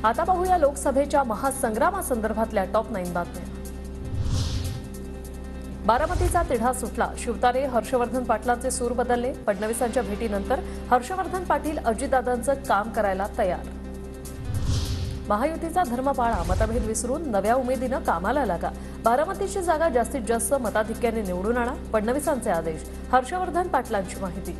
आता पाहूया लोकसभेच्या महासंग्रामासंदर्भातल्या टॉप 9 बातम्या। बारामतीचा तिढा सुटला, शिवतारे हर्षवर्धन पाटलांचे सूर बदलले। फडणवीसांच्या भेटीनंतर हर्षवर्धन पाटील अजितदादांचं काम करायला तयार। महायुतीचा धर्म पाळा, मतभेद विसरून नव्या उमेदीनं कामाला लागा। बारामतीची जागा जास्तीत जास्त मताधिक्याने निवडून आणा, फडणवीसांचे आदेश। हर्षवर्धन पाटलांची माहिती।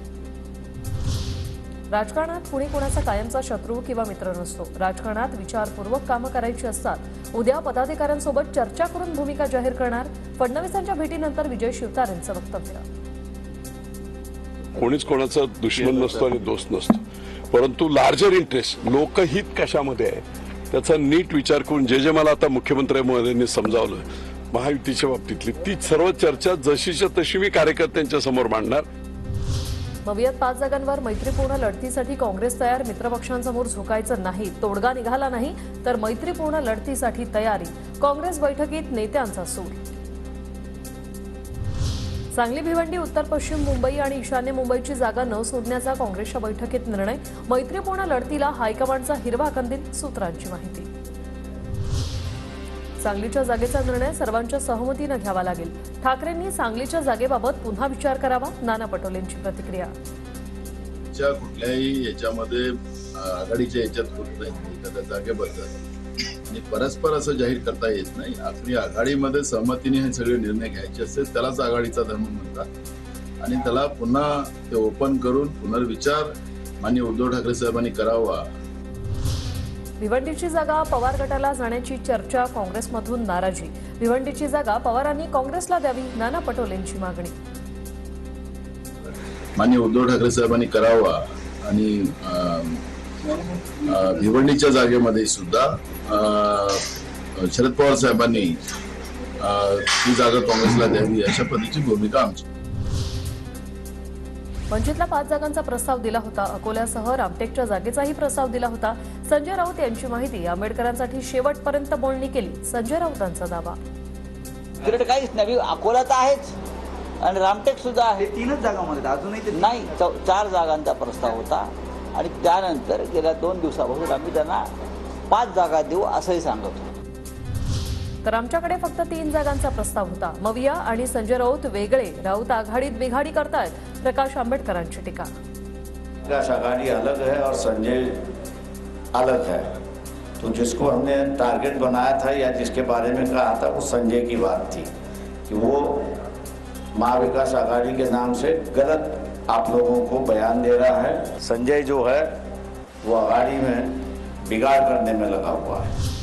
राजकारणात कुणी कोणाचा कायमचा शत्रू किंवा मित्र नसतो। राजकारणात विचारपूर्वक कामं करायची असतात। उद्या पदाधिकाऱ्यांसोबत चर्चा करून भूमिका जाहीर करणार, फडणवीसांच्या भेटीनंतर विजय शिवतारेंचं वक्तव्य। कोणीच कोणाचा दुश्मन नसतो आणि दोस्त नसतो, परंतु लार्जर इंटरेस्ट, लोकहित कशामध्ये आहे त्याचा नीट विचार करून जे मला आता मुख्यमंत्री महोदयांनी समजावलं महायुतीच्या बाबतीतली ती सर्व चर्चा जशीच्या तशी मी कार्यकर्त्यांच्या समोर मांडणार। मवियात 5 जागांवर मैत्रीपूर्ण लढतीसाठी काँग्रेस तयार, मित्रपक्षांसमोर झुकायचं नाही। तोडगा निघाला नाही तर मैत्रीपूर्ण लढतीसाठी तयारी, काँग्रेस बैठकीत नेत्यांचा सूर। सांगली, भिवंडी, उत्तर पश्चिम मुंबई आणि ईशान्य मुंबईची जागा न सोडण्याचा काँग्रेसच्या बैठकीत निर्णय। मैत्रीपूर्ण लढतीला हायकमांडचा हिरवा कंदील, सूत्रांची माहिती। सांगलीच्या जागेचा निर्णय सर्वांच्या सहमतीने घ्यावा लागेल। ठाकरेंनी सांगलीच्या जागेबाबत पुन्हा विचार करावा, नाना पटोलेंची प्रतिक्रिया। कुठल्याही याच्यामध्ये आघाडीच्या याच्यात होत नाही, एखाद्या जागेबद्दल आणि परस्पर असं जाहीर करता येत नाही। आपली आघाडीमध्ये सहमतीने हे सगळे निर्णय घ्यायचे असते, त्यालाच आघाडीचा धर्म म्हणतात आणि त्याला पुन्हा ते ओपन करून पुनर्विचार माननीय उद्धव ठाकरे साहेबांनी करावा। भिवंडीची जागा पवार गटाला जाण्याची चर्चा, काँग्रेसमधून नाराजी। भिवंडीची जागा पवारांनी काँग्रेसला द्यावी, नाना पटोलेंची मागणी। माननीय उद्धव ठाकरे साहेबांनी करावा आणि भिवंडीच्या जागेमध्ये सुद्धा शरद पवार साहेबांनी ती जागा काँग्रेसला द्यावी अशा पद्धतीची भूमिका आमची। वंचितला 5 जागांचा प्रस्ताव दिला होता। अकोल्यासह रामटेकच्या जागेचाही प्रस्ताव दिला होता। संजय राऊत यांची माहिती। आंबेडकरांसाठी शेवटपर्यंत बोलणी केली, संजय राऊतांचा दावा। तिकडे काहीच नाही, अकोला तर आहेच आणि रामटेक सुद्धा आहे। 3च जागांमध्ये अजूनही नाही, 4 जागांचा प्रस्ताव होता आणि त्यानंतर गेल्या 2 दिवसापासून आम्ही त्यांना 5 जागा देऊ असंही सांगत होतो। तर आमच्याकडे फक्त 3 जागांचा प्रस्ताव होता। मविया आणि संजय राऊत वेगळे, राऊत आघाडीत बिघाडी करतायत, प्रकाश आंबेडकरांची टीका। प्रकाश आघाड़ी अलग है और संजय अलग है, तो जिसको हमने टारगेट बनाया था या जिसके बारे में कहा था वो संजय की बात थी कि वो महाविकास आघाड़ी के नाम से गलत आप लोगों को बयान दे रहा है। संजय जो है वो आघाड़ी में बिगाड़ करने में लगा हुआ है।